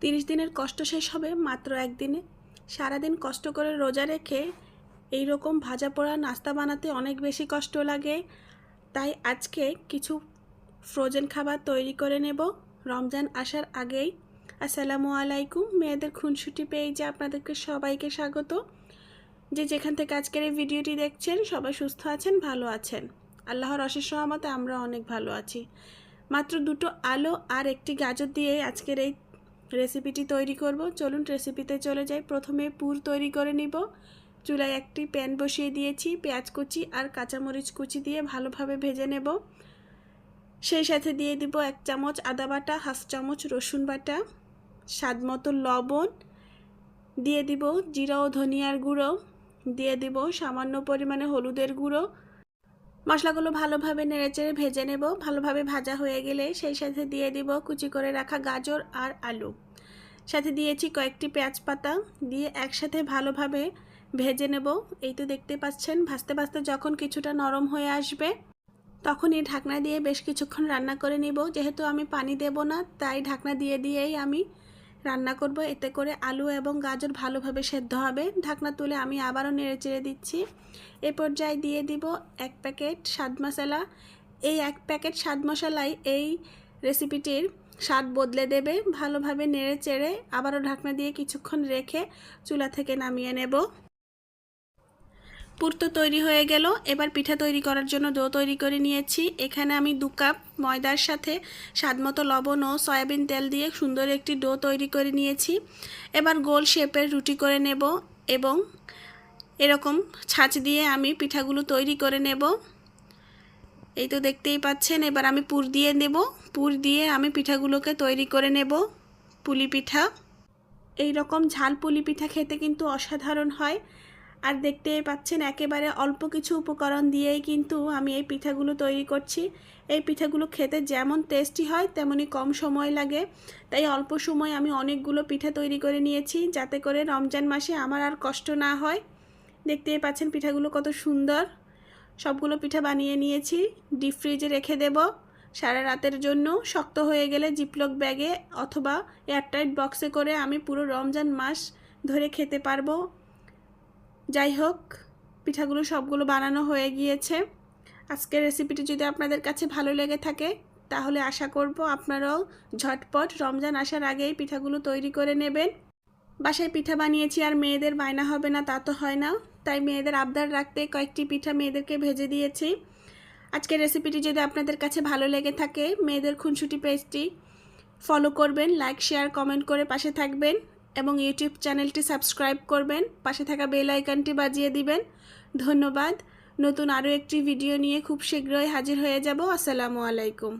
30 দিনের কষ্ট শেষ হবে মাত্র একদিনে। সারাদিন কষ্ট করে রোজা রেখে এই রকম ভাজা পোড়া নাস্তা বানাতে অনেক বেশি কষ্ট লাগে। তাই আজকে কিছু ফ্রোজেন খাবার তৈরি করে নেব রমজান আসার আগেই। আসসালামু আলাইকুম, মেয়েদের খুনসুটি পেজে আপনাদেরকে সবাইকে স্বাগত। যে যেখান থেকে আজকের এই ভিডিওটি দেখছেন সবাই সুস্থ আছেন, ভালো আছেন। আল্লাহর অশেষ রহমতে আমরা অনেক ভালো আছি। মাত্র দুটো আলু আর একটি গাজর দিয়ে আজকের এই রেসিপিটি তৈরি করব। চলুন রেসিপিতে চলে যাই। প্রথমে পুর তৈরি করে নিব। চুলায় একটি প্যান বসিয়ে দিয়েছি। পেঁয়াজ কুচি আর কাঁচামরিচ কুচি দিয়ে ভালোভাবে ভেজে নেব। সেই সাথে দিয়ে দিব 1 চামচ আদা বাটা, 1/2 চামচ রসুন বাটা, স্বাদ মতো লবণ, দিয়ে দিব জিরা ও ধনিয়ার গুঁড়ো, দিয়ে দিব সামান্য পরিমাণে হলুদের গুঁড়ো। মশলাগুলো ভালোভাবে নেড়েচেড়ে ভেজে নেব। ভালোভাবে ভাজা হয়ে গেলে সেই সাথে দিয়ে দিব কুচি করে রাখা গাজর আর আলু। সাথে দিয়েছি কয়েকটি পেঁয়াজ পাতা, দিয়ে একসাথে ভালোভাবে ভেজে নেব। এই তো দেখতে পাচ্ছেন, ভাজতে ভাজতে যখন কিছুটা নরম হয়ে আসবে তখন এই ঢাকনা দিয়ে বেশ কিছুক্ষণ রান্না করে নিব। যেহেতু আমি পানি দেব না, তাই ঢাকনা দিয়েই আমি রান্না করব। এতে করে আলু এবং গাজর ভালোভাবে সেদ্ধ হবে। ঢাকনা তুলে আমি আবারও নেড়েচেড়ে দিচ্ছি। এ পর্যায়ে দিয়ে দিব 1 প্যাকেট স্বাদ মশলা। এই 1 প্যাকেট স্বাদ মশলাই এই রেসিপিটির স্বাদ বদলে দেবে। ভালোভাবে নেড়েচেড়ে আবারও ঢাকনা দিয়ে কিছুক্ষণ রেখে চুলা থেকে নামিয়ে নেব। পুর তো তৈরি হয়ে গেল। এবার পিঠা তৈরি করার জন্য ডো তৈরি করে নিয়েছি। এখানে আমি 2 কাপ ময়দার সাথে স্বাদমতো লবণ ও সয়াবিন তেল দিয়ে সুন্দর একটি ডো তৈরি করে নিয়েছি। এবার গোল শেপের রুটি করে নেব এবং এরকম ছাঁচ দিয়ে আমি পিঠাগুলো তৈরি করে নেব। এই তো দেখতেই পাচ্ছেন। এবার আমি পুর দিয়ে দেব। পুর দিয়ে আমি পিঠাগুলোকে তৈরি করে নেব। পুলি পিঠা, এই রকম ঝাল পুলি পিঠা খেতে কিন্তু অসাধারণ হয়। আর দেখতেই পাচ্ছেন একেবারে অল্প কিছু উপকরণ দিয়েই কিন্তু আমি এই পিঠাগুলো তৈরি করছি। এই পিঠাগুলো খেতে যেমন টেস্টি হয় তেমনি কম সময় লাগে। তাই অল্প সময় আমি অনেকগুলো পিঠা তৈরি করে নিয়েছি, যাতে করে রমজান মাসে আমার আর কষ্ট না হয়। দেখতেই পাচ্ছেন পিঠাগুলো কত সুন্দর। সবগুলো পিঠা বানিয়ে নিয়েছি। ডিপ ফ্রিজে রেখে দেব সারা রাতের জন্য। শক্ত হয়ে গেলে জিপলক ব্যাগে অথবা এয়ারটাইট বক্সে করে আমি পুরো রমজান মাস ধরে খেতে পারবো। যাই হোক, পিঠাগুলো সবগুলো বানানো হয়ে গিয়েছে। আজকের রেসিপিটি যদি আপনাদের কাছে ভালো লেগে থাকে তাহলে আশা করব আপনারাও ঝটপট রমজান আসার আগেই পিঠাগুলো তৈরি করে নেবেন। বাসায় পিঠা বানিয়েছি আর মেয়েদের বায়না হবে না তা তো হয় না। তাই মেয়েদের আবদার রাখতে কয়েকটি পিঠা মেয়েদেরকে ভেজে দিয়েছি। আজকের রেসিপিটি যদি আপনাদের কাছে ভালো লেগে থাকে মেয়েদের খুনসুটি পেজটি ফলো করবেন, লাইক শেয়ার কমেন্ট করে পাশে থাকবেন এবং ইউটিউব চ্যানেলটি সাবস্ক্রাইব করবেন। পাশে থাকা বেল আইকনটি বাজিয়ে দিবেন। ধন্যবাদ। নতুন আরও একটি ভিডিও নিয়ে খুব শীঘ্রই হাজির হয়ে যাব। আসসালামু আলাইকুম।